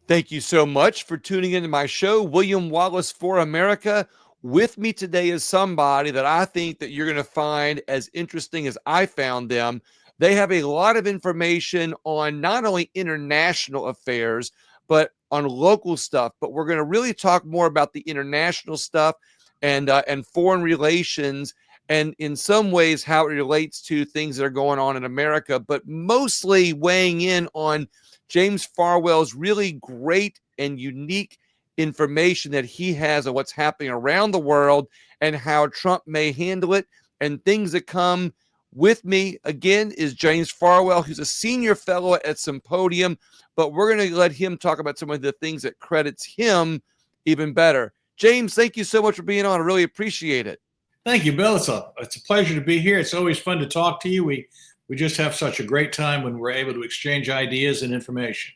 Thank you so much for tuning into my show, William Wallace for America. With me today is somebody that I think that you're going to find as interesting as I found them. They have a lot of information on not only international affairs, but on local stuff. But we're going to really talk more about the international stuff and foreign relations, and in some ways how it relates to things that are going on in America, but mostly weighing in on James Farwell's really great and unique information that he has on what's happening around the world and how Trump may handle it, and things that come. With me again is James Farwell, who's a senior fellow at Sympodium, but we're going to let him talk about some of the things that credits him even better. James, thank you so much for being on. I really appreciate it. Thank you, Bill. It's a pleasure to be here. It's always fun to talk to you. We just have such a great time when we're able to exchange ideas and information.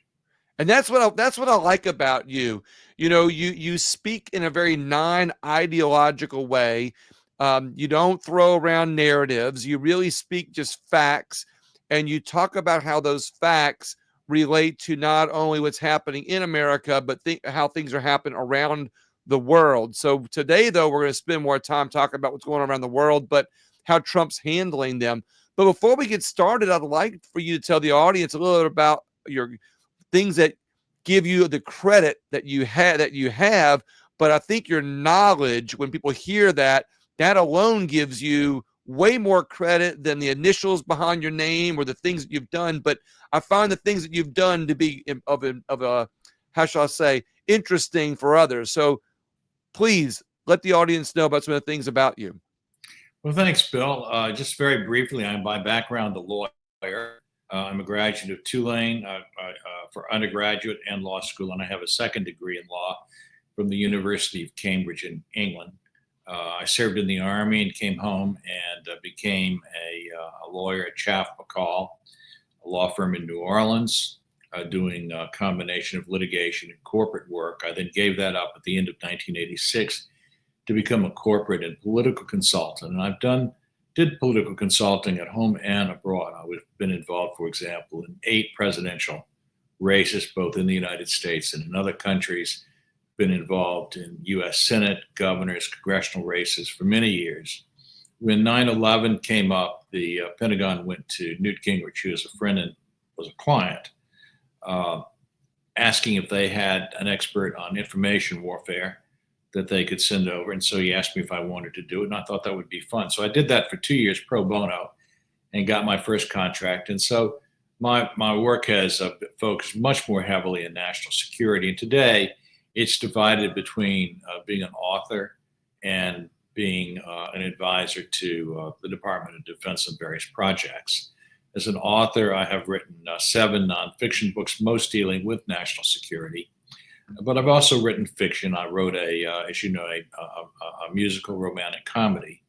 And that's what I like about you. You speak in a very non-ideological way. You don't throw around narratives. You really speak just facts, and you talk about how those facts relate to not only what's happening in America, but how things are happening around the world. So today, though, we're going to spend more time talking about what's going on around the world, but how Trump's handling them. But before we get started, I'd like for you to tell the audience a little bit about your things that give you the credit that you have. But I think your knowledge, when people hear that, that alone gives you way more credit than the initials behind your name or the things that you've done. But I find the things that you've done to be of a how shall I say, interesting for others. So please let the audience know about some of the things about you. Well, thanks, Bill. Just very briefly, I'm by background a lawyer. I'm a graduate of Tulane for undergraduate and law school, and I have a second degree in law from the University of Cambridge in England. I served in the Army and came home and became a lawyer at Chaff McCall, a law firm in New Orleans, doing a combination of litigation and corporate work. I then gave that up at the end of 1986 to become a corporate and political consultant. And did political consulting at home and abroad. I've been involved, for example, in 8 presidential races, both in the United States and in other countries. Been involved in U.S. Senate, governors, congressional races for many years. When 9/11 came up, the Pentagon went to Newt Gingrich, who was a friend and was a client, asking if they had an expert on information warfare that they could send over. And so he asked me if I wanted to do it, and I thought that would be fun. So I did that for 2 years pro bono and got my first contract. And so my work has focused much more heavily in national security. And today it's divided between being an author and being an advisor to the Department of Defense on various projects. As an author, I have written 7 nonfiction books, most dealing with national security. But I've also written fiction. I wrote as you know, a musical romantic comedy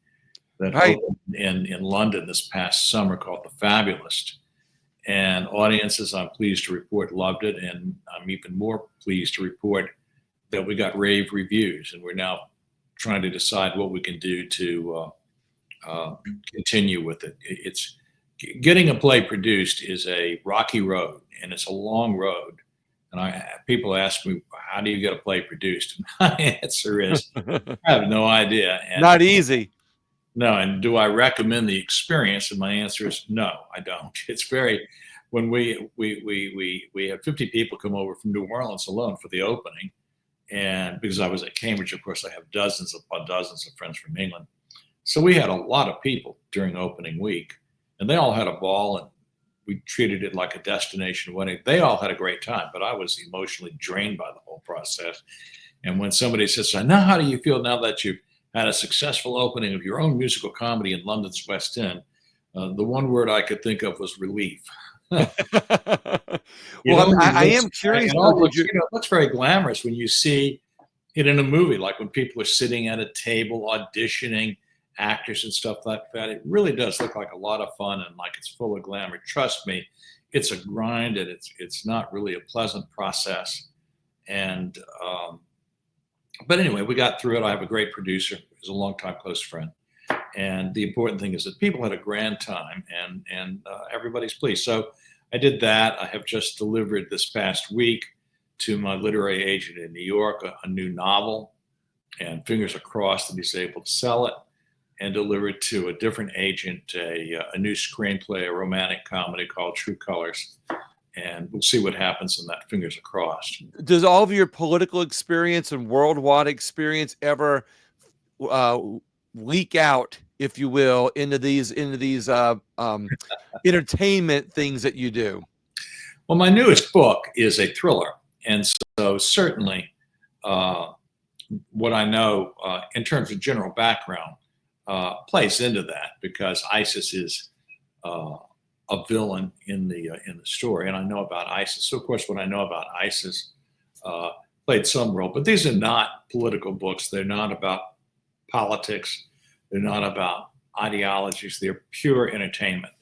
that opened in London this past summer called The Fabulist. And audiences, I'm pleased to report, loved it. And I'm even more pleased to report that we got rave reviews. And we're now trying to decide what we can do to continue with it. It's getting a play produced is a rocky road, and it's a long road. And people ask me, how do you get a play produced? And my answer is, I have no idea. And not easy. No. And do I recommend the experience? And my answer is no, I don't. It's very, when we had 50 people come over from New Orleans alone for the opening. And because I was at Cambridge, of course, I have dozens of friends from England. So we had a lot of people during opening week, and they all had a ball, and we treated it like a destination wedding. They all had a great time, but I was emotionally drained by the whole process. And when somebody says, now how do you feel now that you've had a successful opening of your own musical comedy in London's West End? The one word I could think of was relief. Well, I am curious. It looks very glamorous when you see it in a movie, like when people are sitting at a table auditioning actors and stuff like that. It really does look like a lot of fun and like it's full of glamour. Trust me, it's a grind, and it's not really a pleasant process. And but anyway, we got through it. I have a great producer who's a longtime close friend. And the important thing is that people had a grand time, and everybody's pleased. So I did that. I have just delivered this past week to my literary agent in New York a new novel, and fingers are crossed that he's able to sell it, and deliver it to a different agent a new screenplay, a romantic comedy called True Colors. And we'll see what happens in that. Fingers are crossed. Does all of your political experience and worldwide experience ever uh, leak out, if you will, into these entertainment things that you do? Well, my newest book is a thriller, and so certainly what I know in terms of general background plays into that, because ISIS is a villain in the story, and I know about ISIS. So, of course, what I know about ISIS played some role. But these are not political books. They're not about politics. They're not about ideologies. They're pure entertainment,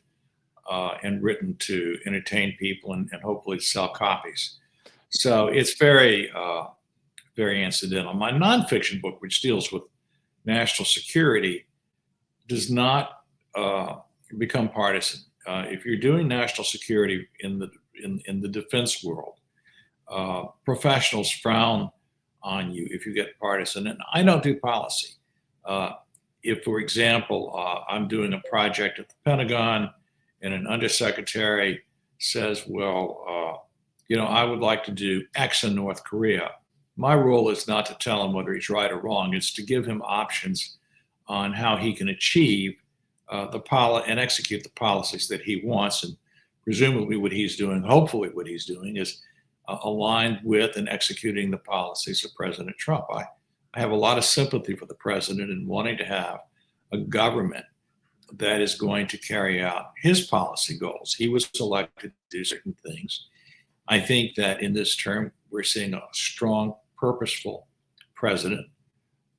and written to entertain people and hopefully sell copies. So it's very, very incidental. My nonfiction book, which deals with national security, does not become partisan. If you're doing national security in the defense world, professionals frown on you if you get partisan. And I don't do policy. If, for example, I'm doing a project at the Pentagon and an undersecretary says, well, I would like to do X in North Korea. My role is not to tell him whether he's right or wrong. It's to give him options on how he can achieve and execute the policies that he wants. And presumably what he's doing, hopefully what he's doing, is aligned with and executing the policies of President Trump. I have a lot of sympathy for the president in wanting to have a government that is going to carry out his policy goals. He was elected to do certain things. I think that in this term, we're seeing a strong, purposeful president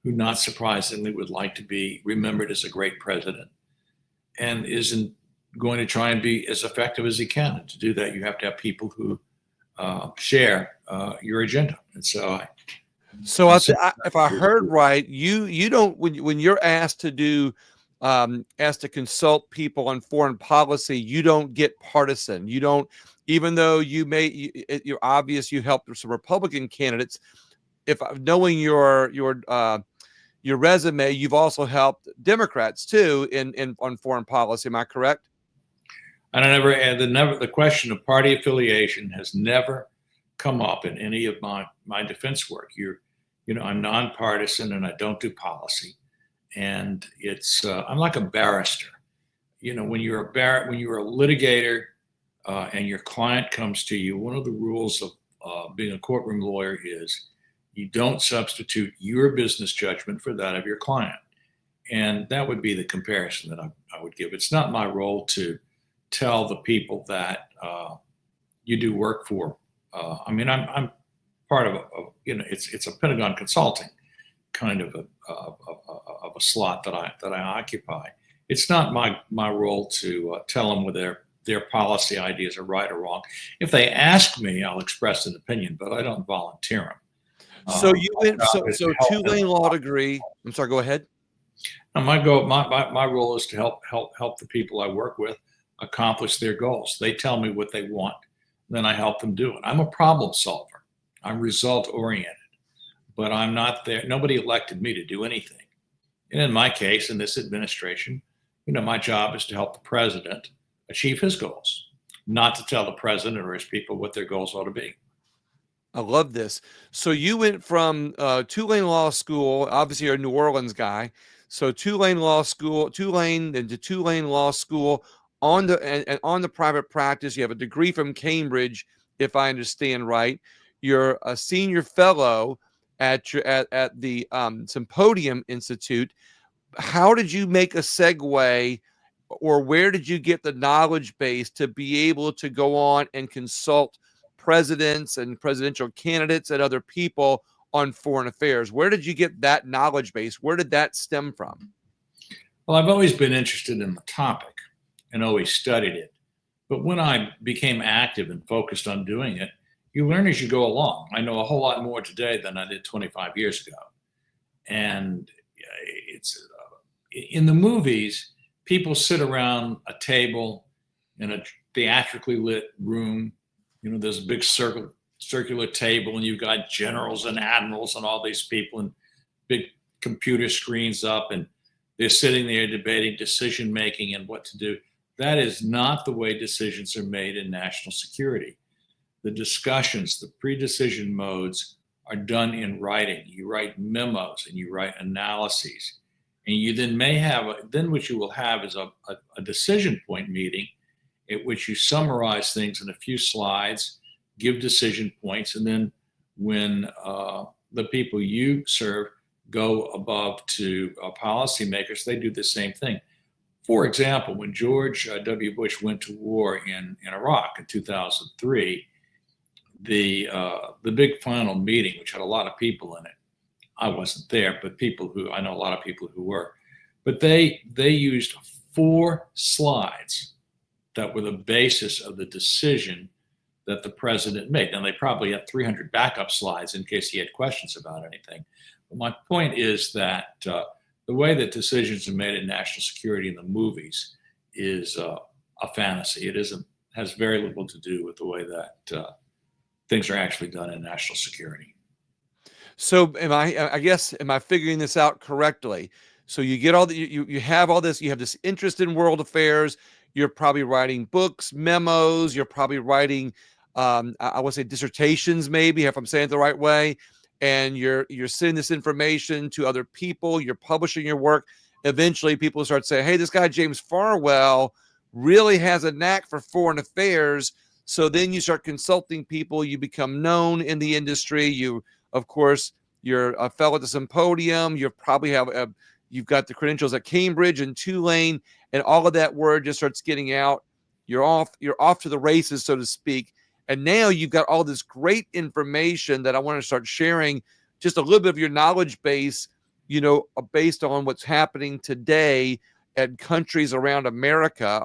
who, not surprisingly, would like to be remembered as a great president and isn't going to try and be as effective as he can. And to do that, you have to have people who share your agenda. And so if I heard right, you don't, when you're asked to do asked to consult people on foreign policy, you don't get partisan. You don't, even though you're obvious you helped some Republican candidates. If knowing your resume, you've also helped Democrats too on foreign policy. Am I correct? And the question of party affiliation has never come up in any of my defense work. I'm nonpartisan and I don't do policy. And it's I'm like a barrister. When you're a litigator and your client comes to you, one of the rules of being a courtroom lawyer is you don't substitute your business judgment for that of your client. And that would be the comparison that I would give. It's not my role to tell the people that you do work for. I'm part of it's a Pentagon consulting kind of a slot that I occupy. It's not my role to tell them whether their policy ideas are right or wrong. If they ask me, I'll express an opinion, but I don't volunteer them. So you went so two-lane law degree. I'm sorry. Go ahead. And my role is to help the people I work with accomplish their goals. They tell me what they want, then I help them do it. I'm a problem solver. I'm result oriented, but I'm not there. Nobody elected me to do anything. And in my case, in this administration, my job is to help the president achieve his goals, not to tell the president or his people what their goals ought to be. I love this. So you went from two-lane law school. Obviously, you're a New Orleans guy. So two-lane law school, two-lane into two-lane law school on the private practice. You have a degree from Cambridge, if I understand right. You're a senior fellow at the Sympodium Institute. How did you make a segue, or where did you get the knowledge base to be able to go on and consult presidents and presidential candidates and other people on foreign affairs? Where did you get that knowledge base? Where did that stem from? Well, I've always been interested in the topic and always studied it. But when I became active and focused on doing it, you learn as you go along. I know a whole lot more today than I did 25 years ago. And it's in the movies, people sit around a table in a theatrically lit room. There's a big circle circular table, and you've got generals and admirals and all these people and big computer screens up, and they're sitting there debating decision making and what to do. That is not the way decisions are made in national security. The discussions, the pre-decision modes are done in writing. You write memos and you write analyses. And you then then what you will have is a decision point meeting at which you summarize things in a few slides, give decision points, and then when the people you serve go above to policymakers, they do the same thing. For example, when George W. Bush went to war in Iraq in 2003, the big final meeting, which had a lot of people in it, I wasn't there, but I know a lot of people who were, but they used 4 slides that were the basis of the decision that the president made. Now, they probably had 300 backup slides in case he had questions about anything. But my point is that the way that decisions are made in national security in the movies is a fantasy. It has very little to do with the way that things are actually done in national security. So am I figuring this out correctly? So you get all the, you have all this, you have this interest in world affairs. You're probably writing books, memos. You're probably writing, I would say dissertations, maybe, if I'm saying it the right way. And you're sending this information to other people. You're publishing your work. Eventually, people start saying, "Hey, this guy James Farwell really has a knack for foreign affairs." So then you start consulting people. You become known in the industry. Of course, you're a fellow at the Sympodium. You probably you've got the credentials at Cambridge and Tulane, and all of that word just starts getting out. You're off to the races, so to speak. And now you've got all this great information that I want to start sharing, just a little bit of your knowledge base, based on what's happening today at countries around America,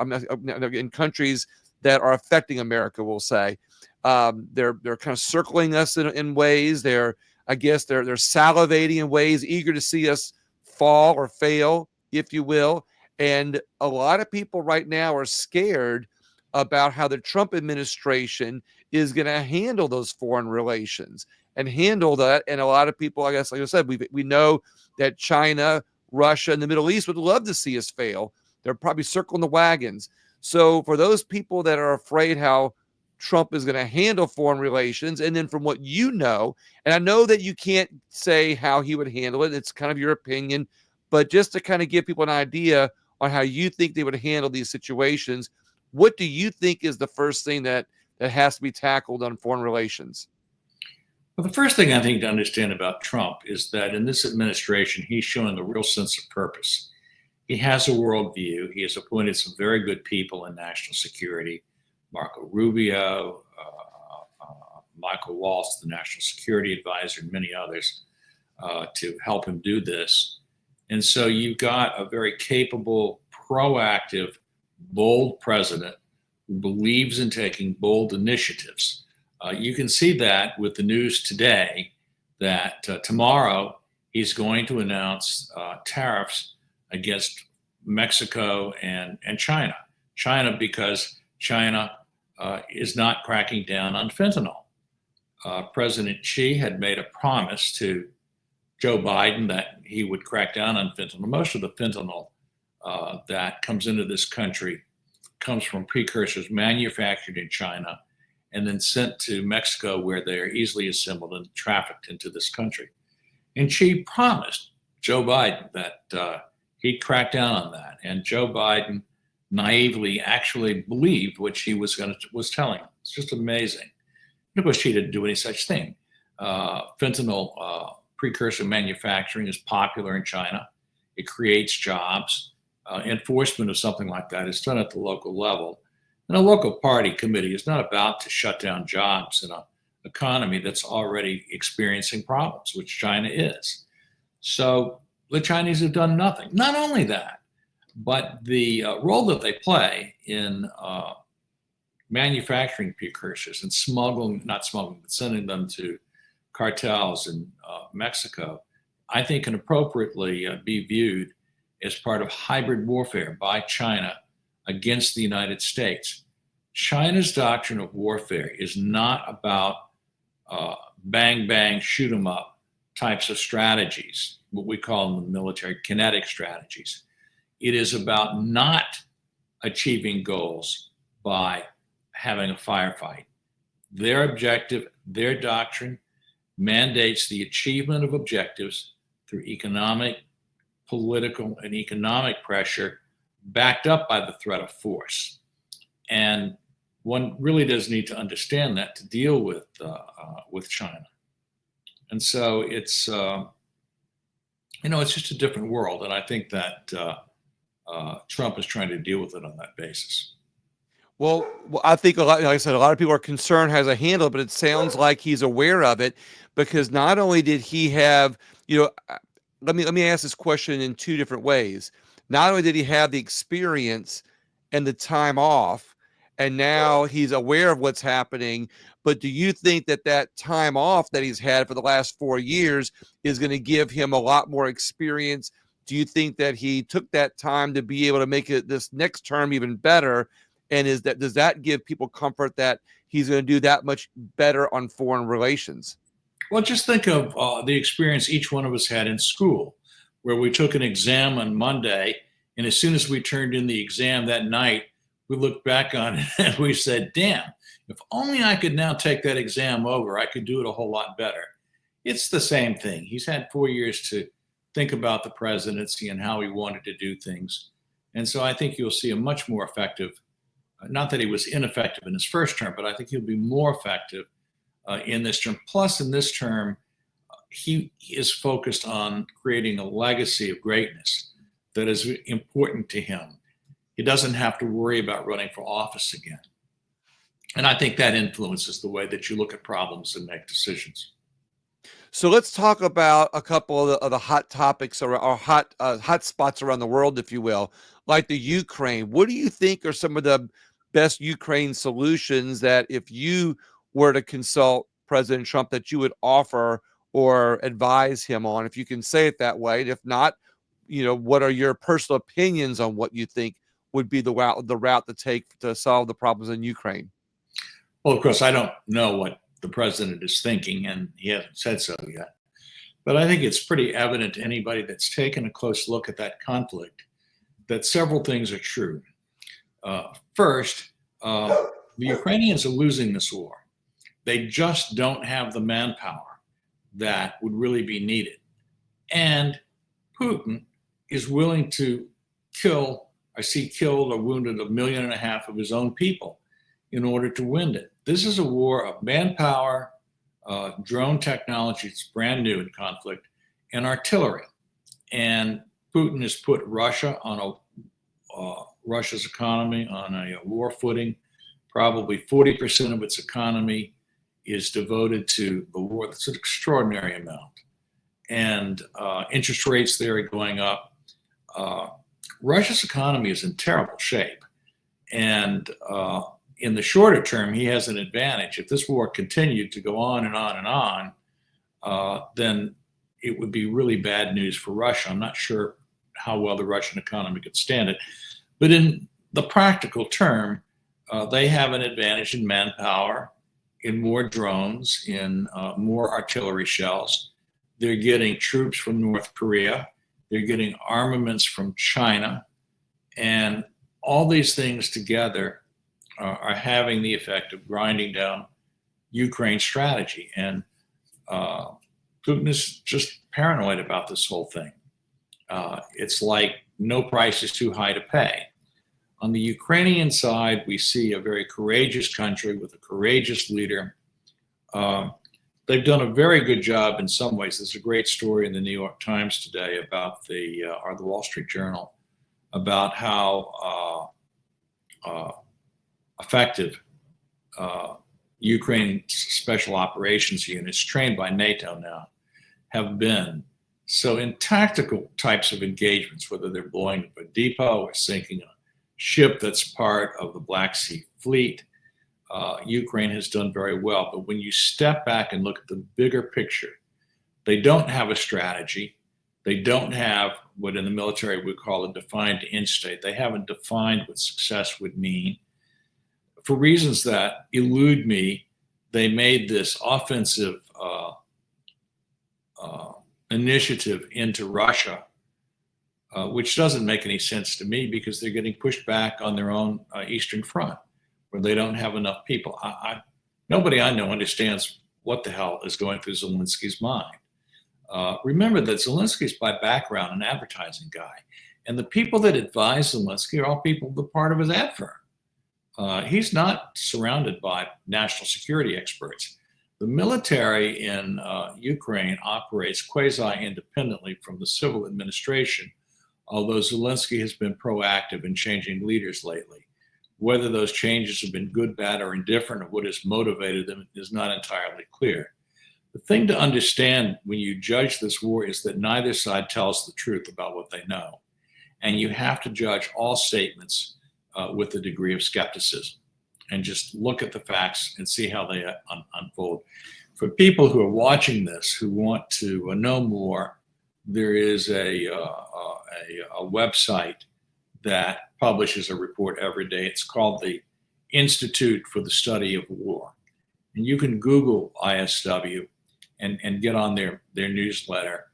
in countries that are affecting America, we'll say. They're kind of circling us in ways. They're salivating in ways, eager to see us fall or fail, if you will. And a lot of people right now are scared about how the Trump administration is going to handle those foreign relations and handle that. And a lot of people, I guess, like I said, we know that China, Russia, and the Middle East would love to see us fail. They're probably circling the wagons. So for those people that are afraid how Trump is going to handle foreign relations, and then from what you know, and I know that you can't say how he would handle it, it's kind of your opinion, but just to kind of give people an idea on how you think they would handle these situations, what do you think is the first thing that has to be tackled on foreign relations? Well, the first thing I think to understand about Trump is that in this administration, he's showing a real sense of purpose. He has a worldview. He has appointed some very good people in national security, Marco Rubio, Michael Waltz, the national security advisor, and many others to help him do this. And so you've got a very capable, proactive, bold president who believes in taking bold initiatives. You can see that with the news today that tomorrow he's going to announce tariffs against Mexico and China. China, because China is not cracking down on fentanyl. President Xi had made a promise to Joe Biden that he would crack down on fentanyl. Most of the fentanyl that comes into this country comes from precursors manufactured in China and then sent to Mexico, where they are easily assembled and trafficked into this country. And Xi promised Joe Biden that he'd crack down on that. And Joe Biden naively actually believed what Xi was telling him. It's just amazing. And of course, Xi didn't do any such thing. Fentanyl precursor manufacturing is popular in China. It creates jobs. Enforcement of something like that is done at the local level. And a local party committee is not about to shut down jobs in an economy that's already experiencing problems, which China is. So the Chinese have done nothing. Not only that, but the role that they play in manufacturing precursors and sending them to cartels in Mexico, I think can appropriately be viewed as part of hybrid warfare by China against the United States. China's doctrine of warfare is not about bang, bang, shoot 'em up types of strategies, what we call in the military kinetic strategies. It is about not achieving goals by having a firefight. Their objective, their doctrine mandates the achievement of objectives through economic, political, and economic pressure backed up by the threat of force. And one really does need to understand that to deal with China. And so it's it's just a different world, and I think that Trump is trying to deal with it on that basis. Well, I think a lot, like I said, a lot of people are concerned has a handle, but it sounds like he's aware of it because not only did he have, let me ask this question in two different ways. Not only did he have the experience and the time off, and now he's aware of what's happening, but do you think that that time off that he's had for the last 4 years is going to give him a lot more experience? Do you think that he took that time to be able to make it this next term even better? And does that give people comfort that he's going to do that much better on foreign relations? Well, just think of the experience each one of us had in school, where we took an exam on Monday, and as soon as we turned in the exam that night, we looked back on it and we said, damn, if only I could now take that exam over, I could do it a whole lot better. It's the same thing. He's had 4 years to think about the presidency and how he wanted to do things. And so I think you'll see a much more effective, not that he was ineffective in his first term, but I think he'll be more effective in this term. Plus, in this term, he is focused on creating a legacy of greatness that is important to him. He doesn't have to worry about running for office again. And I think that influences the way that you look at problems and make decisions. So let's talk about a couple of the hot topics or hot spots around the world, if you will, like the Ukraine. What do you think are some of the best Ukraine solutions that if you were to consult President Trump that you would offer or advise him on, if you can say it that way? And if not, what are your personal opinions on what you think would be the route to take to solve the problems in Ukraine? Well, of course, I don't know what the president is thinking, and he hasn't said so yet. But I think it's pretty evident to anybody that's taken a close look at that conflict that several things are true. First, the Ukrainians are losing this war. They just don't have the manpower that would really be needed. And Putin is willing to see killed or wounded 1.5 million of his own people in order to win it. This is a war of manpower, drone technology, it's brand new in conflict, and artillery. And Putin has put Russia on Russia's economy on a war footing. Probably 40% of its economy is devoted to the war. That's an extraordinary amount. And interest rates there are going up. Russia's economy is in terrible shape. And in the shorter term, he has an advantage. If this war continued to go on and on and on, then it would be really bad news for Russia. I'm not sure how well the Russian economy could stand it. But in the practical term, they have an advantage in manpower, in more drones, in more artillery shells. They're getting troops from North Korea. They're getting armaments from China. And all these things together are having the effect of grinding down Ukraine's strategy. And Putin is just paranoid about this whole thing. It's like no price is too high to pay. On the Ukrainian side, we see a very courageous country with a courageous leader. They've done a very good job in some ways. There's a great story in the New York Times today about or the Wall Street Journal about how effective Ukraine special operations units trained by NATO now have been. So in tactical types of engagements, whether they're blowing up a depot or sinking a ship that's part of the Black Sea Fleet, Ukraine has done very well. But when you step back and look at the bigger picture, they don't have a strategy. They don't have what in the military we call a defined end state. They haven't defined what success would mean. For reasons that elude me, they made this offensive initiative into Russia, which doesn't make any sense to me because they're getting pushed back on their own Eastern Front, where they don't have enough people. Nobody I know understands what the hell is going through Zelensky's mind. Remember that Zelensky's by background an advertising guy, and the people that advise Zelensky are all people that are part of his ad firm. He's not surrounded by national security experts. The military in Ukraine operates quasi-independently from the civil administration, although Zelensky has been proactive in changing leaders lately. Whether those changes have been good, bad, or indifferent, or what has motivated them is not entirely clear. The thing to understand when you judge this war is that neither side tells the truth about what they know. And you have to judge all statements with a degree of skepticism and just look at the facts and see how they unfold. For people who are watching this, who want to know more, there is a website that publishes a report every day. It's called the Institute for the Study of War. And you can Google ISW and get on their newsletter.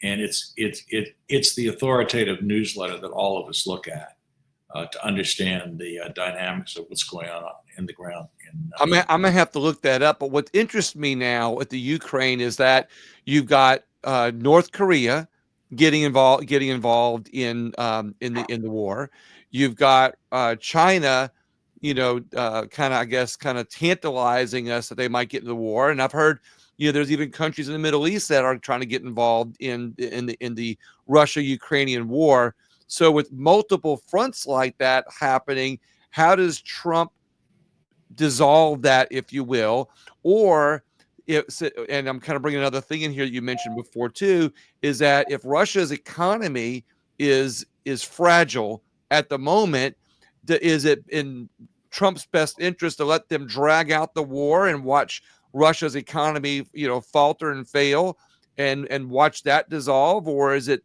And it's the authoritative newsletter that all of us look at to understand the dynamics of what's going on in the ground. I'm gonna have to look that up. But what interests me now with the Ukraine is that you've got North Korea getting involved in the war. You've got China, kind of tantalizing us that they might get into the war. And I've heard, there's even countries in the Middle East that are trying to get involved in the Russia-Ukrainian war. So with multiple fronts like that happening, how does Trump dissolve that, if you will? Or and I'm kind of bringing another thing in here that you mentioned before too, is that if Russia's economy is fragile at the moment, is it in Trump's best interest to let them drag out the war and watch Russia's economy, falter and fail and watch that dissolve? Or is it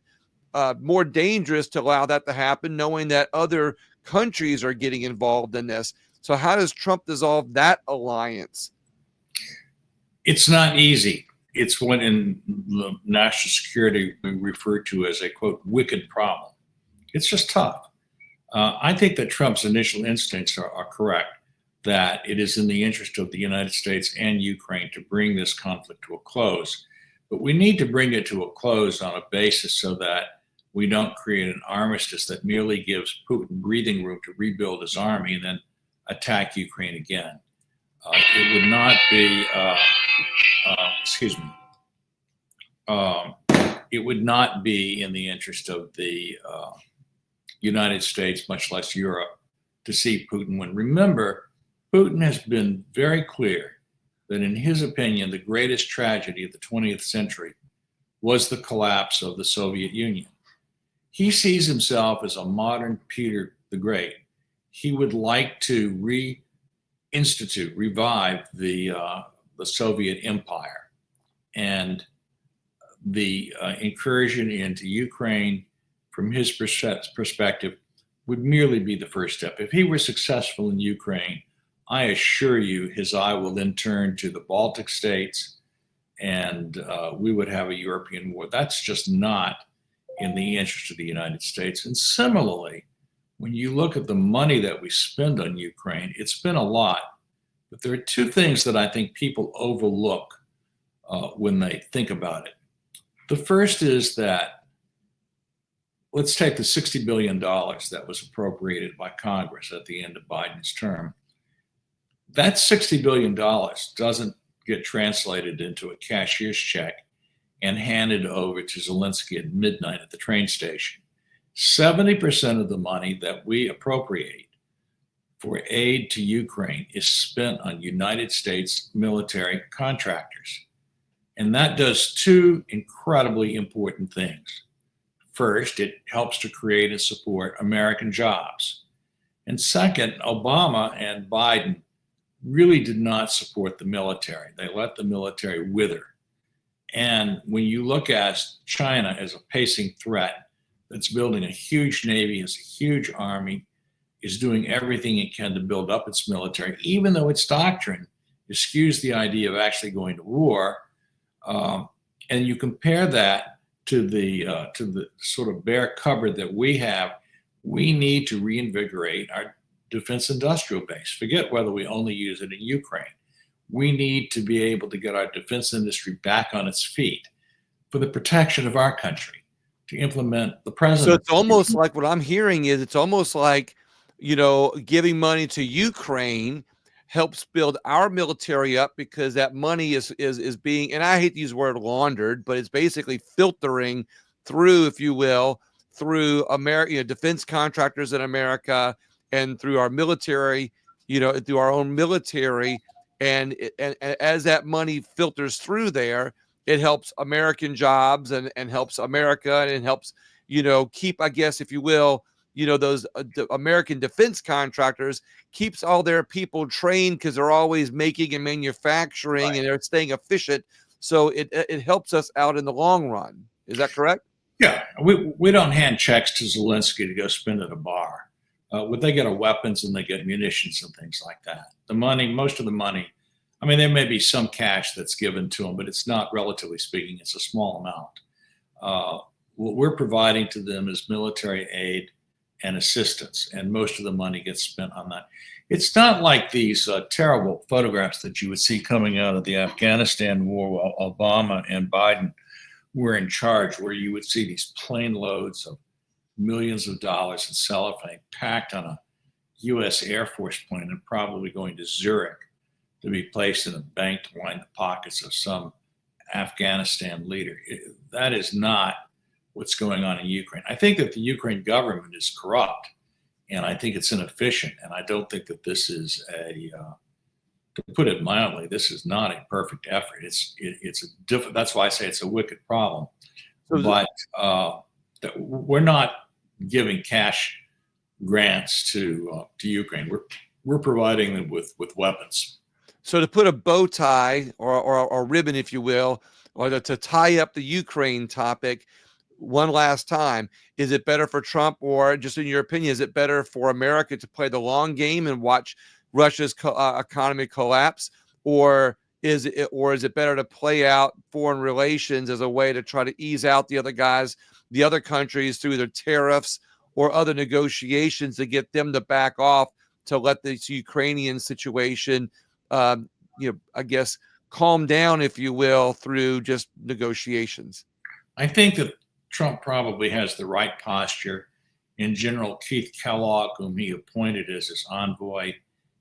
more dangerous to allow that to happen, knowing that other countries are getting involved in this? So how does Trump dissolve that alliance? It's not easy. It's what in the national security we refer to as a, quote, wicked problem. It's just tough. I think that Trump's initial instincts are correct, that it is in the interest of the United States and Ukraine to bring this conflict to a close. But we need to bring it to a close on a basis so that we don't create an armistice that merely gives Putin breathing room to rebuild his army and then attack Ukraine again. It would not be, it would not be in the interest of the United States, much less Europe, to see Putin win. Remember, Putin has been very clear that in his opinion, the greatest tragedy of the 20th century was the collapse of the Soviet Union. He sees himself as a modern Peter the Great. He would like to revive the Soviet Empire, and the incursion into Ukraine, from his perspective, would merely be the first step. If he were successful in Ukraine, I assure you his eye will then turn to the Baltic states, and we would have a European war. That's just not in the interest of the United States. And similarly, when you look at the money that we spend on Ukraine, it's been a lot. But there are two things that I think people overlook when they think about it. The first is that, let's take the $60 billion that was appropriated by Congress at the end of Biden's term. That $60 billion doesn't get translated into a cashier's check and handed over to Zelensky at midnight at the train station. 70% of the money that we appropriate for aid to Ukraine is spent on United States military contractors. And that does two incredibly important things. First, it helps to create and support American jobs. And second, Obama and Biden really did not support the military. They let the military wither. And when you look at China as a pacing threat that's building a huge navy, has a huge army, is doing everything it can to build up its military, even though its doctrine eschews the idea of actually going to war. And you compare that to the sort of bare cupboard that we have. We need to reinvigorate our defense industrial base. Forget whether we only use it in Ukraine. We need to be able to get our defense industry back on its feet for the protection of our country, to implement the So president. it's almost like what I'm hearing is it's almost like, giving money to Ukraine helps build our military up because that money is being, and I hate to use the word laundered, but it's basically filtering through, if you will, through America, defense contractors in America and through our military, through our own military. And as that money filters through there, it helps American jobs and helps America and it helps, keep, I guess, if you will, those American defense contractors keeps all their people trained because they're always making and manufacturing Right. and they're staying efficient. So it helps us out in the long run. Is that correct? Yeah, we don't hand checks to Zelensky to go spend at a bar. What they get are weapons and they get munitions and things like that. The money, most of the money, I mean, there may be some cash that's given to them, but it's not, relatively speaking, it's a small amount. What we're providing to them is military aid and assistance, and most of the money gets spent on that. It's not like these terrible photographs that you would see coming out of the Afghanistan war while Obama and Biden were in charge, where you would see these plane loads of millions of dollars in cellophane packed on a U.S. Air Force plane and probably going to Zurich to be placed in a bank to line the pockets of some Afghanistan leader. That is not what's going on in Ukraine. I think that the Ukraine government is corrupt, and I think it's inefficient, and I don't think that this is to put it mildly, this is not a perfect effort. That's why I say it's a wicked problem. But we're not giving cash grants to Ukraine. We're providing them with weapons. So to put a bow tie or ribbon, if you will, or to tie up the Ukraine topic one last time, is it better for Trump, or just in your opinion, is it better for America to play the long game and watch Russia's economy collapse, or is it better to play out foreign relations as a way to try to ease out the other countries through their tariffs or other negotiations to get them to back off to let this Ukrainian situation, I guess, calm down, if you will, through just negotiations? I think that Trump probably has the right posture. In General Keith Kellogg, whom he appointed as his envoy,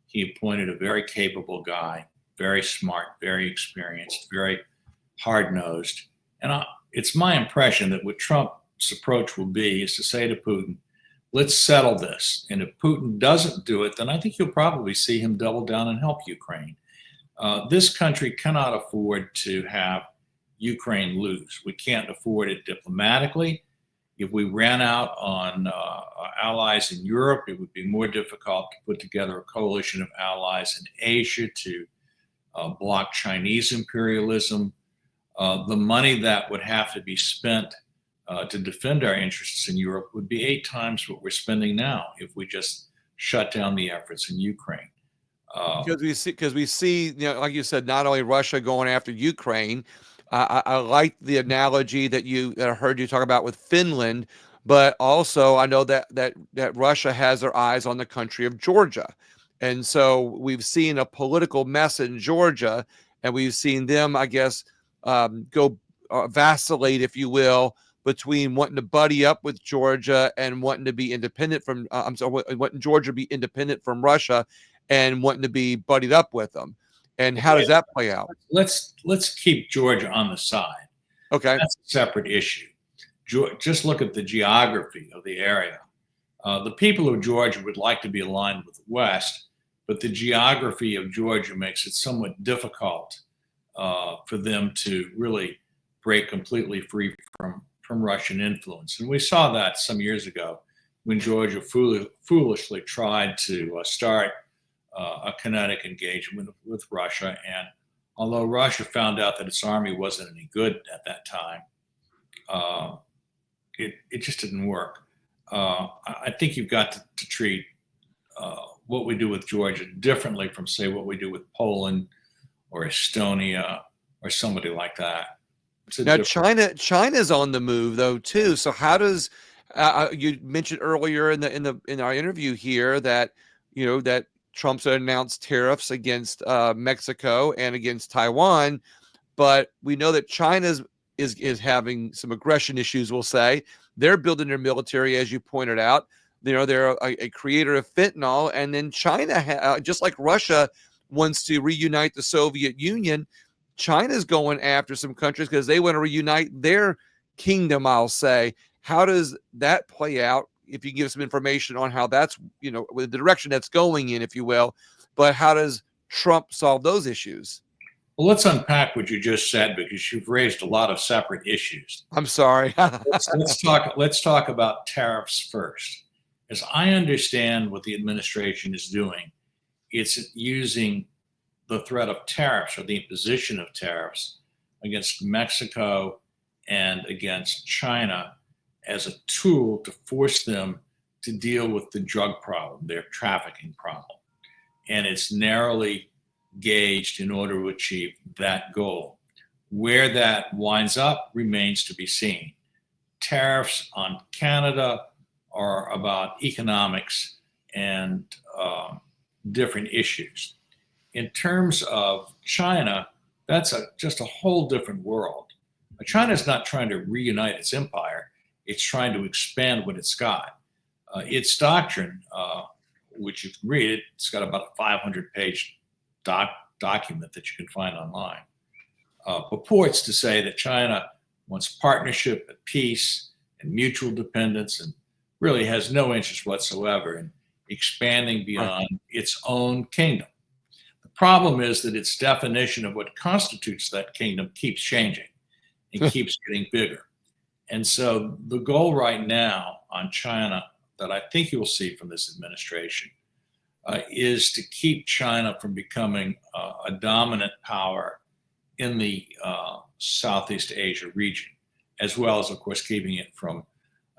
he appointed a very capable guy, very smart, very experienced, very hard-nosed. And it's my impression that what Trump's approach will be is to say to Putin, let's settle this. And if Putin doesn't do it, then I think you'll probably see him double down and help Ukraine. This country cannot afford to have Ukraine lose. We can't afford it diplomatically. If we ran out on allies in Europe, it would be more difficult to put together a coalition of allies in Asia to block Chinese imperialism. The money that would have to be spent to defend our interests in Europe would be 8 times what we're spending now if we just shut down the efforts in Ukraine. Because we see, like you said, not only Russia going after Ukraine. I like the analogy that I heard you talk about with Finland, but also I know that Russia has their eyes on the country of Georgia, and so we've seen a political mess in Georgia, and we've seen them, I guess, go vacillate, if you will, between wanting to buddy up with Georgia and wanting to be independent from. Wanting Georgia to be independent from Russia, and wanting to be buddied up with them. And how does that play out? Let's keep Georgia on the side. Okay. That's a separate issue. Just look at the geography of the area. The people of Georgia would like to be aligned with the West, but the geography of Georgia makes it somewhat difficult for them to really break completely free from Russian influence. And we saw that some years ago when Georgia foolishly tried to start a kinetic engagement with Russia. And although Russia found out that its army wasn't any good at that time, it just didn't work. I think you've got to treat what we do with Georgia differently from, say, what we do with Poland, or Estonia or somebody like that. It's a Now different. China's on the move though too. So how does you mentioned earlier in our interview here that that Trump's announced tariffs against Mexico and against Taiwan, but we know that China's is having some aggression issues. We'll say they're building their military, as you pointed out. They're a creator of fentanyl, and then China, just like Russia, wants to reunite the Soviet Union. China's going after some countries because they want to reunite their kingdom. I'll say, how does that play out? If you can give some information on how that's with the direction that's going in, if you will, but how does Trump solve those issues? Well, let's unpack what you just said because you've raised a lot of separate issues. I'm sorry. Let's talk about tariffs first. As I understand what the administration is doing, it's using the threat of tariffs or the imposition of tariffs against Mexico and against China as a tool to force them to deal with the drug problem, their trafficking problem. And it's narrowly gauged in order to achieve that goal. Where that winds up remains to be seen. Tariffs on Canada are about economics and different issues. In terms of China, that's just a whole different world. China's not trying to reunite its empire. It's trying to expand what it's got. Its doctrine, which you can read, it's got about a 500-page document that you can find online, purports to say that China wants partnership and peace and mutual dependence and really has no interest whatsoever in expanding beyond its own kingdom. The problem is that its definition of what constitutes that kingdom keeps changing and keeps getting bigger. And so the goal right now on China that I think you'll see from this administration is to keep China from becoming a dominant power in the Southeast Asia region, as well as, of course, keeping it from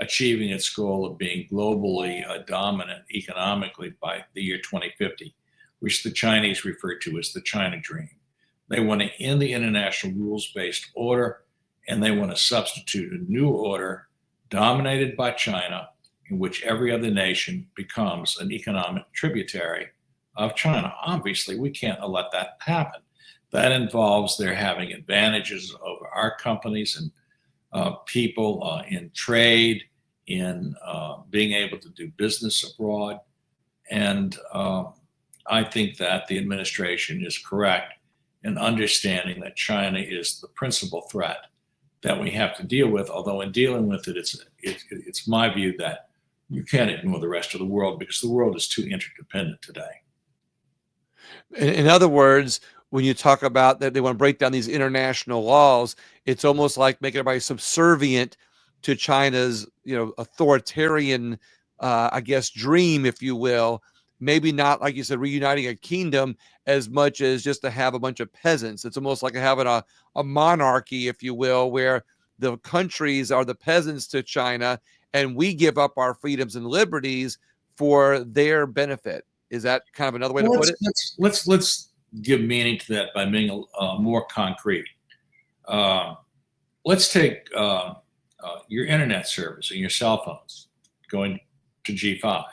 achieving its goal of being globally dominant economically by the year 2050, which the Chinese refer to as the China Dream. They want to end the international rules-based order, and they want to substitute a new order dominated by China, in which every other nation becomes an economic tributary of China. Obviously, we can't let that happen. That involves their having advantages over our companies and people in trade, in being able to do business abroad. And I think that the administration is correct in understanding that China is the principal threat that we have to deal with. Although in dealing with it, it's my view that you can't ignore the rest of the world because the world is too interdependent today. In other words, when you talk about that they want to break down these international laws, it's almost like making everybody subservient to China's, authoritarian, I guess, dream, if you will. Maybe not, like you said, reuniting a kingdom as much as just to have a bunch of peasants. It's almost like having a monarchy, if you will, where the countries are the peasants to China, and we give up our freedoms and liberties for their benefit. Is that kind of another way to put it? Let's give meaning to that by being more concrete. Let's take your internet service and your cell phones going to G5.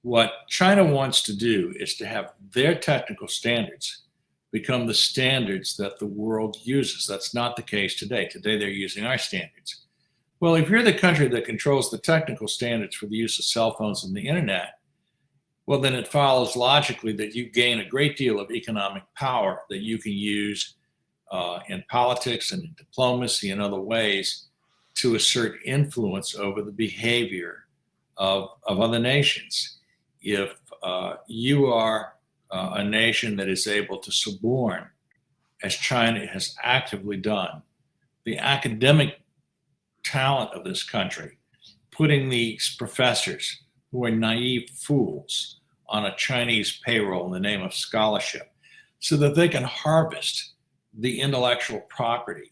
What China wants to do is to have their technical standards become the standards that the world uses. That's not the case today. Today, they're using our standards. Well, if you're the country that controls the technical standards for the use of cell phones and the internet, well, then it follows logically that you gain a great deal of economic power that you can use in politics and in diplomacy and other ways to assert influence over the behavior of other nations. If you are a nation that is able to suborn, as China has actively done, the academic talent of this country, putting these professors who are naive fools on a Chinese payroll in the name of scholarship so that they can harvest the intellectual property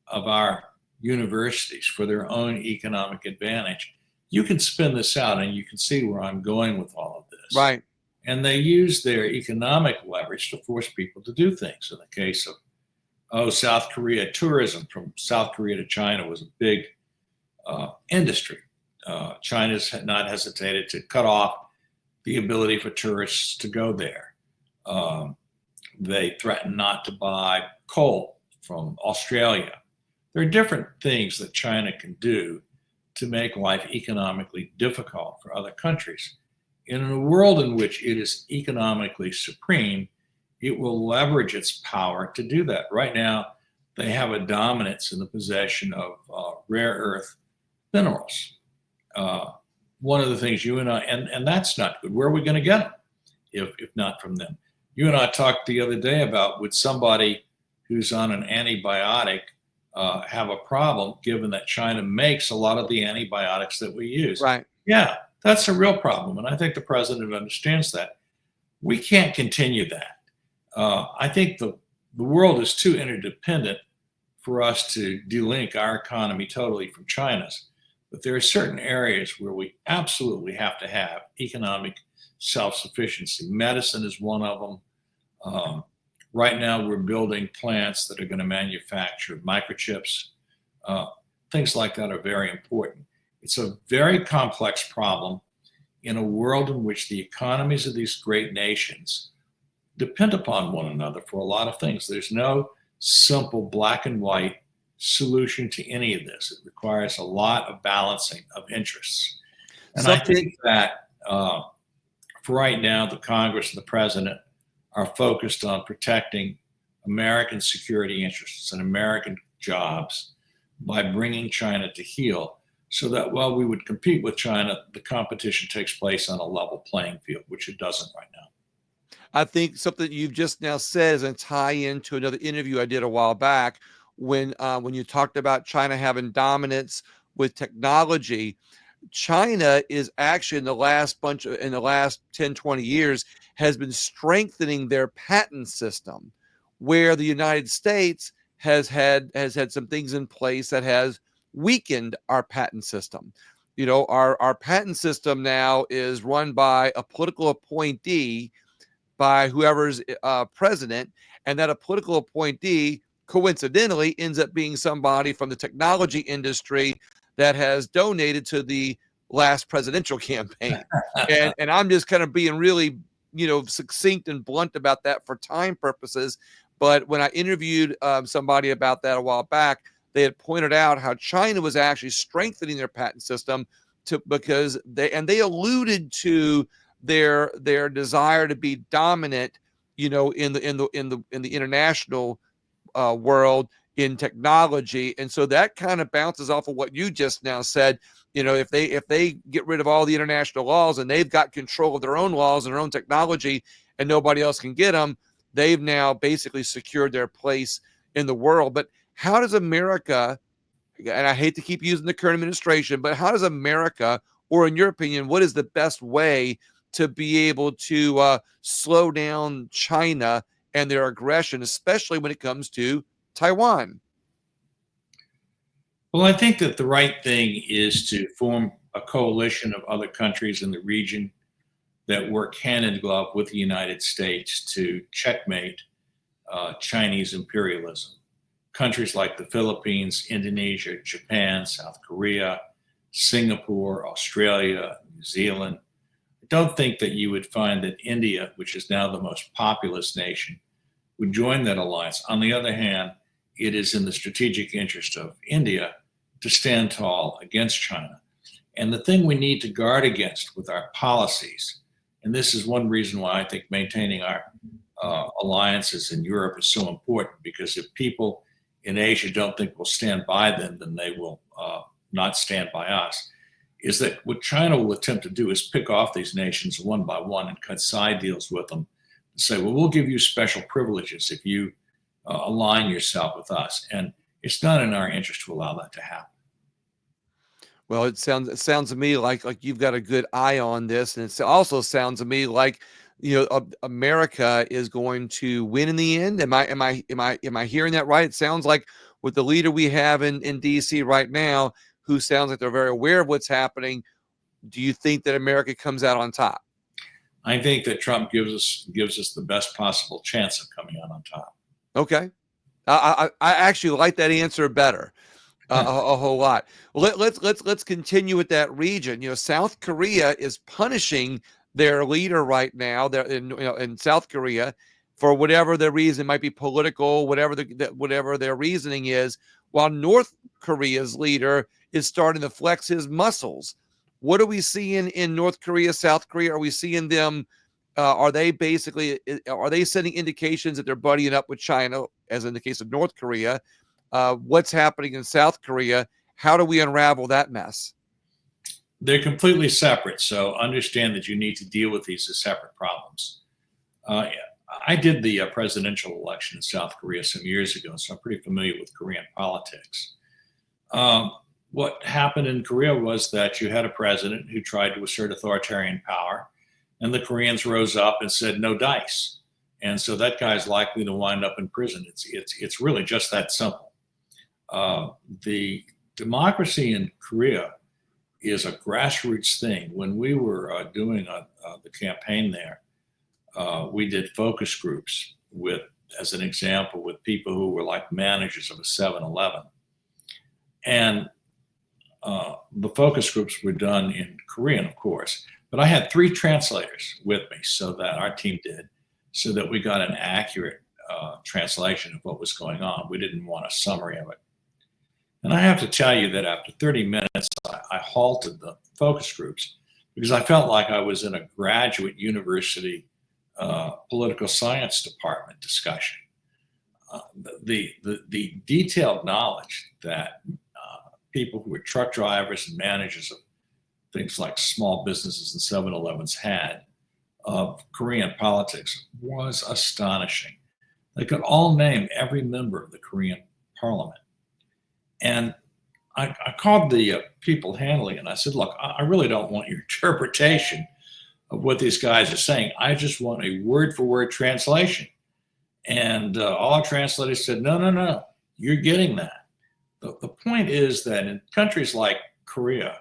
of our universities for their own economic advantage. You can spin this out and you can see where I'm going with all of this. Right. and they use their economic leverage to force people to do things. In the case of South Korea, tourism from South Korea to China was a big industry. China's not hesitated to cut off the ability for tourists to go there. They threaten not to buy coal from Australia. There are different things that China can do to make life economically difficult for other countries. And in a world in which it is economically supreme, it will leverage its power to do that. Right now, they have a dominance in the possession of rare earth minerals. One of the things you and I, and that's not good. Where are we going to get them if not from them? You and I talked the other day about, would somebody who's on an antibiotic have a problem, given that China makes a lot of the antibiotics that we use? Right. Yeah, that's a real problem. And I think the president understands that. We can't continue that. I think the world is too interdependent for us to delink our economy totally from China's. But there are certain areas where we absolutely have to have economic self-sufficiency. Medicine is one of them. Right now, we're building plants that are going to manufacture microchips. Things like that are very important. It's a very complex problem in a world in which the economies of these great nations depend upon one another for a lot of things. There's no simple black and white solution to any of this. It requires a lot of balancing of interests. And I think that for right now, the Congress and the president are focused on protecting American security interests and American jobs by bringing China to heel, so that while we would compete with China, the competition takes place on a level playing field, which it doesn't right now. I think something you've just now said is going to tie into another interview I did a while back when you talked about China having dominance with technology. China is actually in the last 10, 20 years has been strengthening their patent system, where the United States has had some things in place that has weakened our patent system. You know, our patent system now is run by a political appointee, by whoever's president, and that a political appointee coincidentally ends up being somebody from the technology industry that has donated to the last presidential campaign. and I'm just kind of being really, succinct and blunt about that for time purposes. But when I interviewed somebody about that a while back, they had pointed out how China was actually strengthening their patent system because they alluded to their desire to be dominant, in the international world in technology. And so that kind of bounces off of what you just now said. If they get rid of all the international laws and they've got control of their own laws and their own technology and nobody else can get them, they've now basically secured their place in the world. But how does America, and I hate to keep using the current administration, but how does America, or in your opinion, what is the best way to be able to slow down China and their aggression, especially when it comes to Taiwan? Well, I think that the right thing is to form a coalition of other countries in the region that work hand in glove with the United States to checkmate Chinese imperialism. Countries like the Philippines, Indonesia, Japan, South Korea, Singapore, Australia, New Zealand. I don't think that you would find that India, which is now the most populous nation, would join that alliance. On the other hand, it is in the strategic interest of India to stand tall against China. And the thing we need to guard against with our policies, and this is one reason why I think maintaining our alliances in Europe is so important, because if people in Asia don't think we'll stand by them, then they will not stand by us, is that what China will attempt to do is pick off these nations one by one and cut side deals with them and say, well, we'll give you special privileges if you align yourself with us. And it's not in our interest to allow that to happen. Well, it sounds to me like you've got a good eye on this, and it also sounds to me like America is going to win in the end. Am I hearing that right? It sounds like with the leader we have in DC right now, who sounds like they're very aware of what's happening. Do you think that America comes out on top? I think that Trump gives us the best possible chance of coming out on top. Okay. I actually like that answer better. A whole lot. Well, let's continue with that region. South Korea is punishing their leader right now. They're in South Korea for whatever their reason might be, political, whatever their reasoning is, while North Korea's leader is starting to flex his muscles. What are we seeing in North Korea, South Korea? Are we seeing them? Are they sending indications that they're buddying up with China, as in the case of North Korea? What's happening in South Korea? How do we unravel that mess? They're completely separate. So understand that you need to deal with these as separate problems. I did the presidential election in South Korea some years ago, so I'm pretty familiar with Korean politics. What happened in Korea was that you had a president who tried to assert authoritarian power, and the Koreans rose up and said, no dice. And so that guy's likely to wind up in prison. It's really just that simple. The democracy in Korea is a grassroots thing. When we were doing the campaign there, we did focus groups with, as an example, with people who were like managers of a 7-Eleven. And the focus groups were done in Korean, of course, but I had 3 translators with me, so that our team did, so that we got an accurate translation of what was going on. We didn't want a summary of it. And I have to tell you that after 30 minutes, I halted the focus groups because I felt like I was in a graduate university political science department discussion. The detailed knowledge that people who were truck drivers and managers of things like small businesses and 7-Elevens had of Korean politics was astonishing. They could all name every member of the Korean parliament. And I called the people handling it, and I said, look, I really don't want your interpretation of what these guys are saying. I just want a word-for-word translation. And all our translators said, no, you're getting that. The point is that in countries like Korea,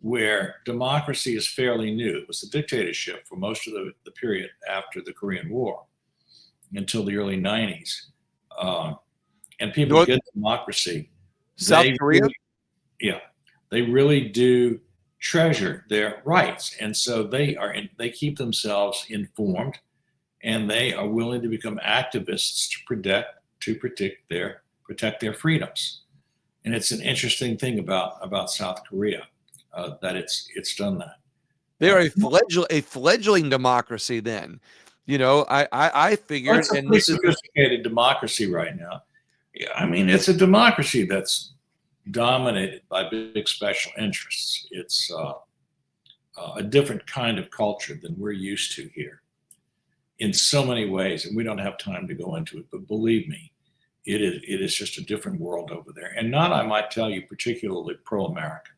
where democracy is fairly new, it was a dictatorship for most of the period after the Korean War until the early 90s. And people get democracy. South Korea? They really do treasure their rights. And so they keep themselves informed, and they are willing to become activists to protect their freedoms. And it's an interesting thing about South Korea that it's done that. They're a fledgling democracy. Then, I figured, it's a pretty sophisticated democracy right now. Yeah, I mean, it's a democracy that's dominated by big special interests. It's a different kind of culture than we're used to here in so many ways, and we don't have time to go into it, but believe me, it is just a different world over there, and not, I might tell you, particularly pro-American.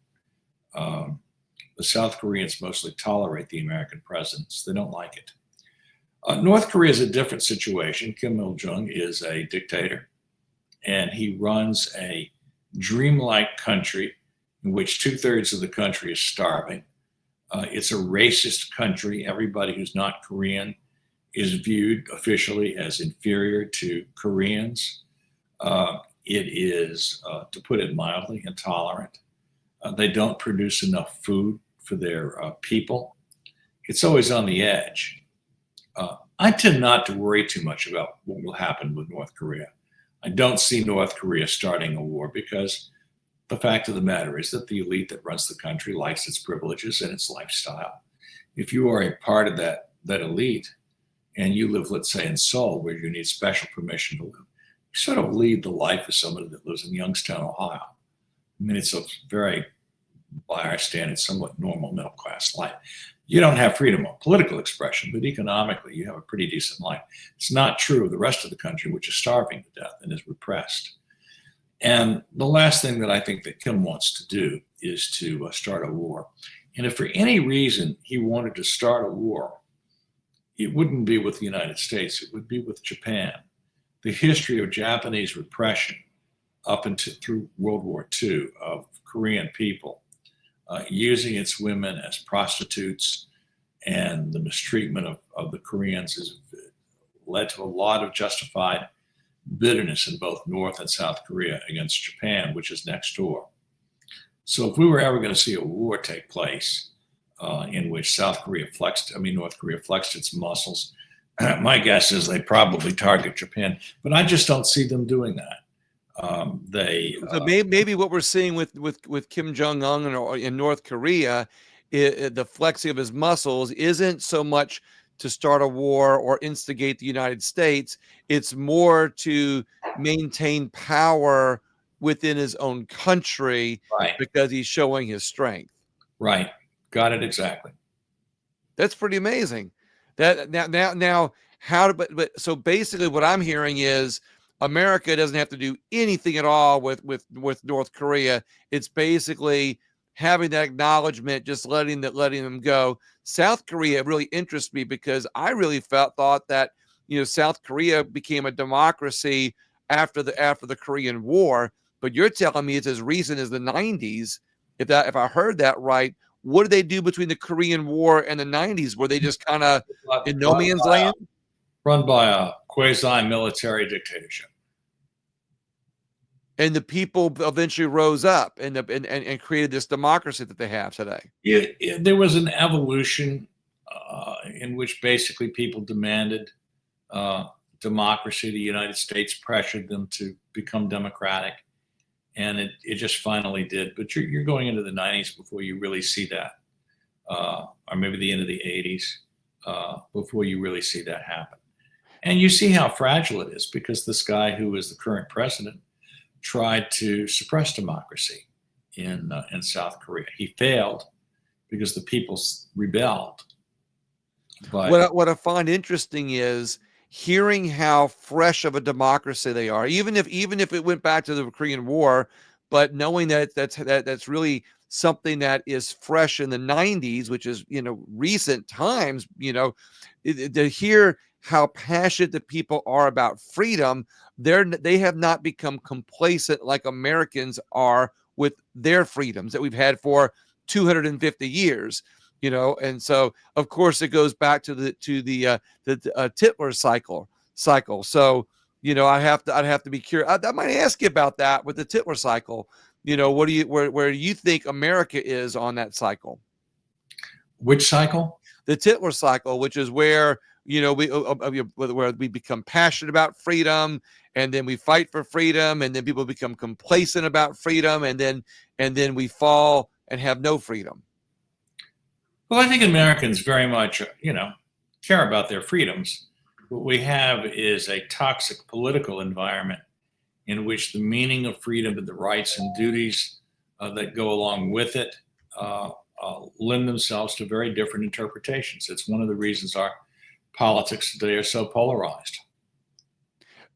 The South Koreans mostly tolerate the American presidents. They don't like it. North Korea is a different situation. Kim Il-jung is a dictator, and he runs a dreamlike country in which 2/3 of the country is starving. It's a racist country. Everybody who's not Korean is viewed officially as inferior to Koreans. It is, to put it mildly, intolerant. They don't produce enough food for their people. It's always on the edge. I tend not to worry too much about what will happen with North Korea. I don't see North Korea starting a war because the fact of the matter is that the elite that runs the country likes its privileges and its lifestyle. If you are a part of that elite and you live, let's say, in Seoul, where you need special permission to live, you sort of lead the life of somebody that lives in Youngstown, Ohio. I mean, it's a very, by our standards, somewhat normal middle class life. You don't have freedom of political expression, but economically, you have a pretty decent life. It's not true of the rest of the country, which is starving to death and is repressed. And the last thing that I think that Kim wants to do is to start a war. And if for any reason he wanted to start a war, it wouldn't be with the United States, it would be with Japan. The history of Japanese repression up through World War II of Korean people, using its women as prostitutes, and the mistreatment of the Koreans has led to a lot of justified bitterness in both North and South Korea against Japan, which is next door. So if we were ever going to see a war take place in which North Korea flexed its muscles, my guess is they probably target Japan, but I just don't see them doing that. So maybe what we're seeing with Kim Jong Un in North Korea, the flexing of his muscles isn't so much to start a war or instigate the United States. It's more to maintain power within his own country, Right. because he's showing his strength. Right. Got it exactly. That's pretty amazing. That now but so basically what I'm hearing is America doesn't have to do anything at all with North Korea. It's basically having that acknowledgement, just letting them go. South Korea really interests me because I really thought that, South Korea became a democracy after the Korean War, but you're telling me it's as recent as the 90s. If I heard that right, what did they do between the Korean War and the 90s? Were they just kind of in no man's land? Run by a quasi-military dictatorship. And the people eventually rose up and created this democracy that they have today. There was an evolution in which basically people demanded democracy. The United States pressured them to become democratic, and it just finally did. But you're going into the 90s before you really see that, or maybe the end of the 80s before you really see that happen. And you see how fragile it is, because this guy who is the current president tried to suppress democracy in South Korea. He failed because the people rebelled. But what I find interesting is hearing how fresh of a democracy they are, even if it went back to the Korean War, but knowing that that's really something that is fresh in the 90s, which is, recent times, to hear how passionate the people are about freedom. They have not become complacent like Americans are with their freedoms that we've had for 250 years. And so of course it goes back to the Titler cycle. So, I'd have to be curious. I might ask you about that with the Titler cycle. Where do you think America is on that cycle? Which cycle? The Titler cycle, which is where, where we become passionate about freedom, and then we fight for freedom, and then people become complacent about freedom, and then we fall and have no freedom. Well, I think Americans very much, care about their freedoms. What we have is a toxic political environment in which the meaning of freedom and the rights and duties that go along with it lend themselves to very different interpretations. It's one of the reasons our politics today are so polarized.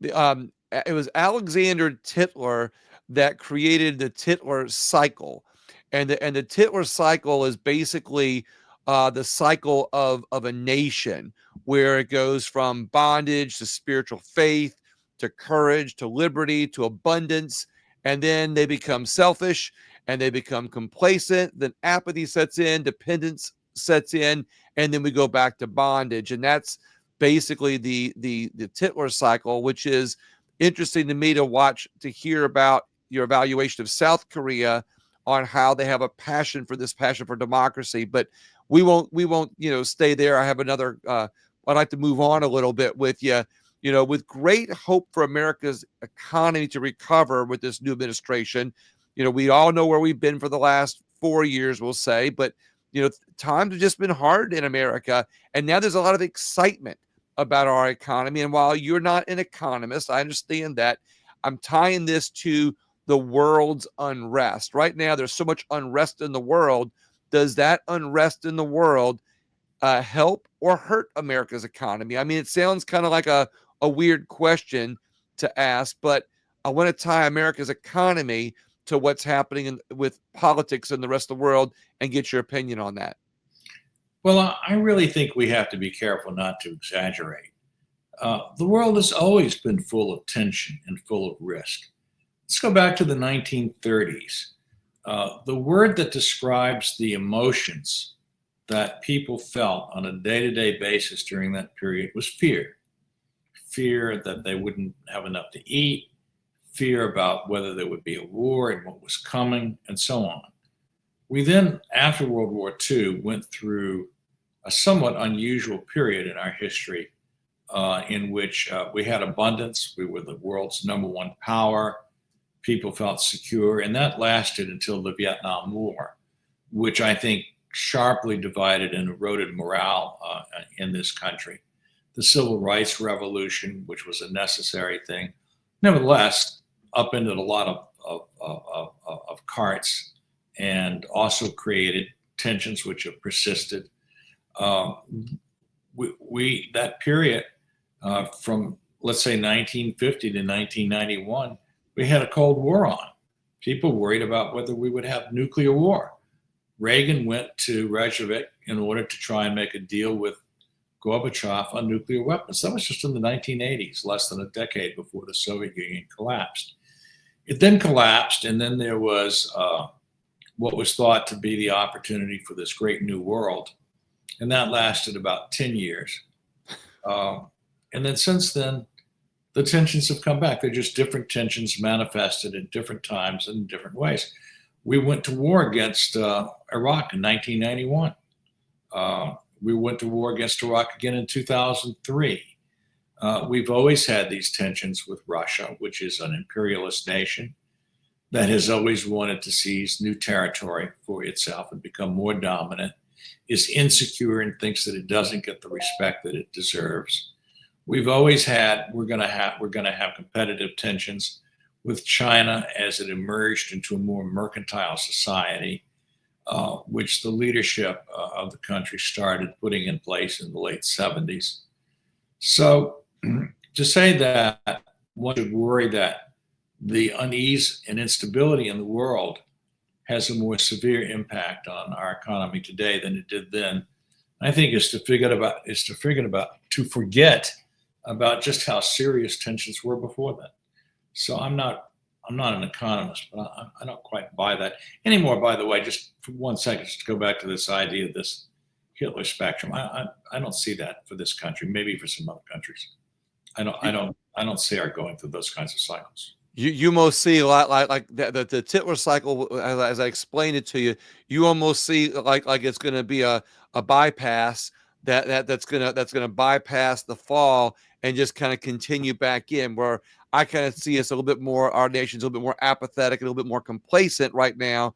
It was Alexander Titler that created the Titler cycle, and the Titler cycle is basically the cycle of a nation, where it goes from bondage to spiritual faith to courage to liberty to abundance, and then they become selfish and they become complacent. Then apathy sets in, dependence sets in, and then we go back to bondage. And that's basically the Titler cycle, which is interesting to me to hear about your evaluation of South Korea on how they have a passion for democracy. But we won't stay there. I have another I'd like to move on a little bit with you. With great hope for America's economy to recover with this new administration. We all know where we've been for the last 4 years, we'll say, but times have just been hard in America, and now there's a lot of excitement about our economy. And while you're not an economist, I understand that. I'm tying this to the world's unrest. Right now, there's so much unrest in the world. Does that unrest in the world help or hurt America's economy? I mean, it sounds kind of like a weird question to ask, but I want to tie America's economy to what's happening with politics in the rest of the world and get your opinion on that. Well, I really think we have to be careful not to exaggerate. The world has always been full of tension and full of risk. Let's go back to the 1930s. The word that describes the emotions that people felt on a day-to-day basis during that period was fear. Fear that they wouldn't have enough to eat, fear about whether there would be a war and what was coming, and so on. We then, after World War II, went through a somewhat unusual period in our history in which we had abundance. We were the world's number one power. People felt secure, and that lasted until the Vietnam War, which I think sharply divided and eroded morale in this country. The Civil Rights Revolution, which was a necessary thing, nevertheless, upended a lot of carts and also created tensions which have persisted. That period from, let's say, 1950 to 1991, we had a Cold War on. People worried about whether we would have nuclear war. Reagan went to Reykjavik in order to try and make a deal with Gorbachev on nuclear weapons. That was just in the 1980s, less than a decade before the Soviet Union collapsed. It then collapsed, and then there was what was thought to be the opportunity for this great new world, and that lasted about 10 years. And then since then, the tensions have come back. They're just different tensions manifested at different times and in different ways. We went to war against Iraq in 1991. We went to war against Iraq again in 2003. We've always had these tensions with Russia, which is an imperialist nation that has always wanted to seize new territory for itself and become more dominant, is insecure and thinks that it doesn't get the respect that it deserves. We've always had, we're going to have competitive tensions with China as it emerged into a more mercantile society, which the leadership of the country started putting in place in the late 70s. So to say that one should worry that the unease and instability in the world has a more severe impact on our economy today than it did then, I think is to forget about just how serious tensions were before then. So I'm not an economist, but I don't quite buy that anymore. By the way, just for 1 second, just to go back to this idea of this Hitler spectrum, I don't see that for this country. Maybe for some other countries, I don't see our going through those kinds of cycles. You almost see a lot like the Titler cycle, as I explained it to you. You almost see like it's going to be a bypass that's gonna bypass the fall and just kind of continue back in. Where I kind of see us a little bit more, our nation's a little bit more apathetic, a little bit more complacent right now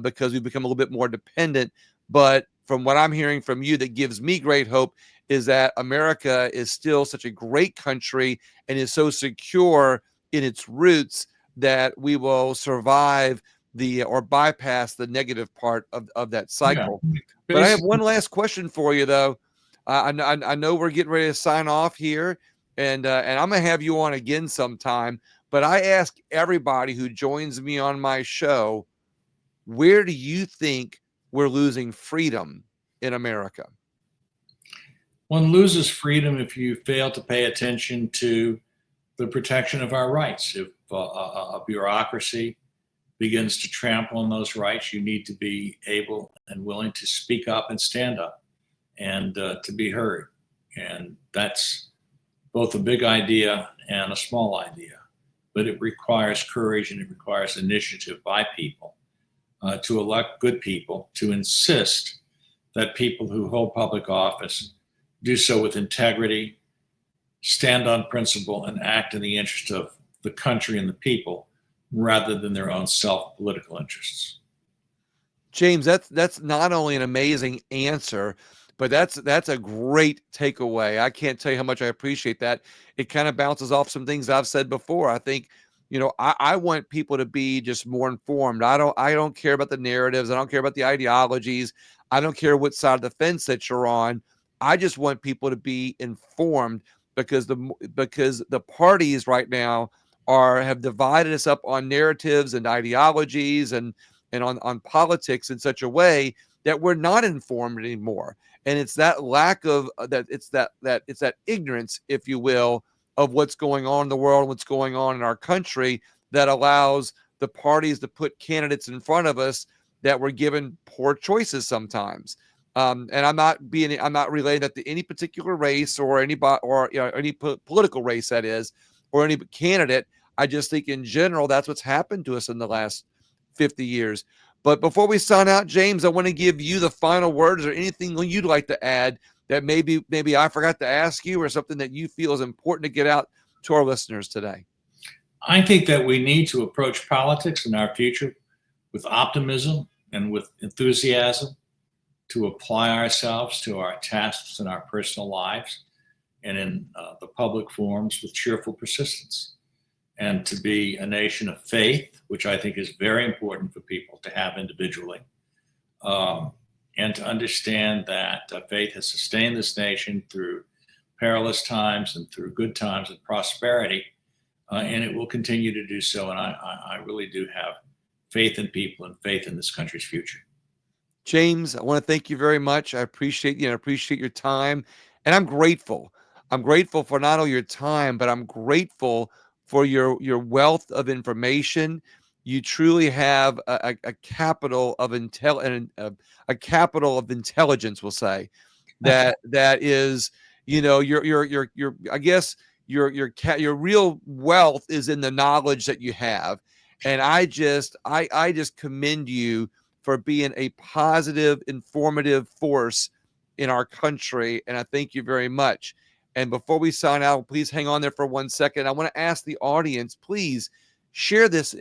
because we've become a little bit more dependent. But from what I'm hearing from you, that gives me great hope is that America is still such a great country and is so secure in its roots that we will survive or bypass the negative part of that cycle. Yeah. But I have one last question for you, though. I know we're getting ready to sign off here, and I'm gonna have you on again sometime. But I ask everybody who joins me on my show, where do you think we're losing freedom in America? One loses freedom if you fail to pay attention to the protection of our rights. If a bureaucracy begins to trample on those rights, you need to be able and willing to speak up and stand up and to be heard. And that's both a big idea and a small idea, but it requires courage and it requires initiative by people to elect good people, to insist that people who hold public office do so with integrity, stand on principle, and act in the interest of the country and the people rather than their own self-political interests. James, that's not only an amazing answer, but that's a great takeaway. I can't tell you how much I appreciate that. It kind of bounces off some things I've said before. I think, I want people to be just more informed. I don't care about the narratives. I don't care about the ideologies. I don't care what side of the fence that you're on. I just want people to be informed because the parties right now have divided us up on narratives and ideologies and on politics in such a way that we're not informed anymore. And it's that lack of it's that ignorance, if you will, of what's going on in the world, what's going on in our country, that allows the parties to put candidates in front of us that were given poor choices sometimes. And I'm not relating that to any particular race or anybody or any political race that is, or any candidate. I just think in general that's what's happened to us in the last 50 years. But before we sign out, James, I want to give you the final words or anything you'd like to add that maybe I forgot to ask you, or something that you feel is important to get out to our listeners today. I think that we need to approach politics in our future with optimism and with enthusiasm, to apply ourselves to our tasks in our personal lives and in the public forums with cheerful persistence, and to be a nation of faith, which I think is very important for people to have individually, and to understand that faith has sustained this nation through perilous times and through good times and prosperity, and it will continue to do so. And I really do have faith in people and faith in this country's future. James, I want to thank you very much. I appreciate you and appreciate your time. And I'm grateful. I'm grateful for not only your time, but I'm grateful for your wealth of information. You truly have a capital of a capital of intelligence, we'll say, that is, your I guess your real wealth is in the knowledge that you have. And I just commend you for being a positive, informative force in our country. And I thank you very much. And before we sign out, please hang on there for 1 second. I want to ask the audience, please share this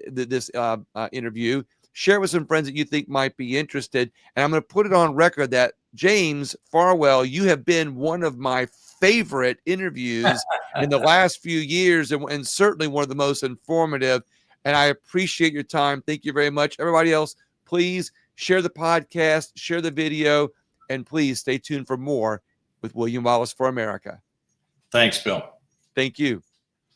interview. Share it with some friends that you think might be interested. And I'm going to put it on record that, James Farwell, you have been one of my favorite interviews in the last few years, and certainly one of the most informative. And I appreciate your time. Thank you very much. Everybody else, please share the podcast, share the video, and please stay tuned for more with William Wallace for America. Thanks, Bill. Thank you.